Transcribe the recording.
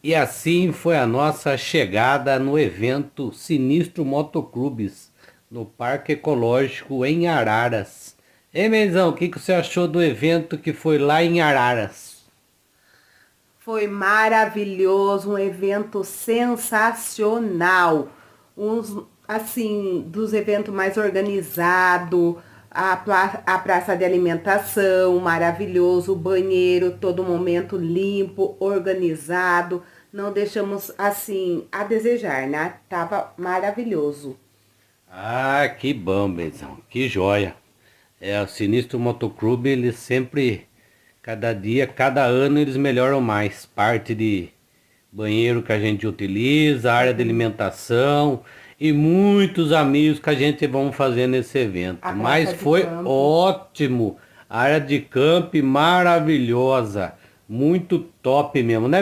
E assim foi a nossa chegada no evento Sinistro Motoclubes, no Parque Ecológico em Araras. Ei, Menzão, o que você achou do evento que foi lá em Araras? Foi maravilhoso, um evento sensacional. Uns, assim, dos eventos mais organizados, a praça de alimentação, maravilhoso, o banheiro, todo momento limpo, organizado. Não deixamos, assim, a desejar, né? Tava maravilhoso. Ah, que bom, Menzão, que joia. É, o Sinistro Motoclube, eles sempre, cada dia, cada ano, eles melhoram mais. Parte de banheiro que a gente utiliza, área de alimentação e muitos amigos que a gente vamos fazer nesse A evento. Mas praça de foi campo. ótimo, a área de camp maravilhosa, muito top mesmo, né?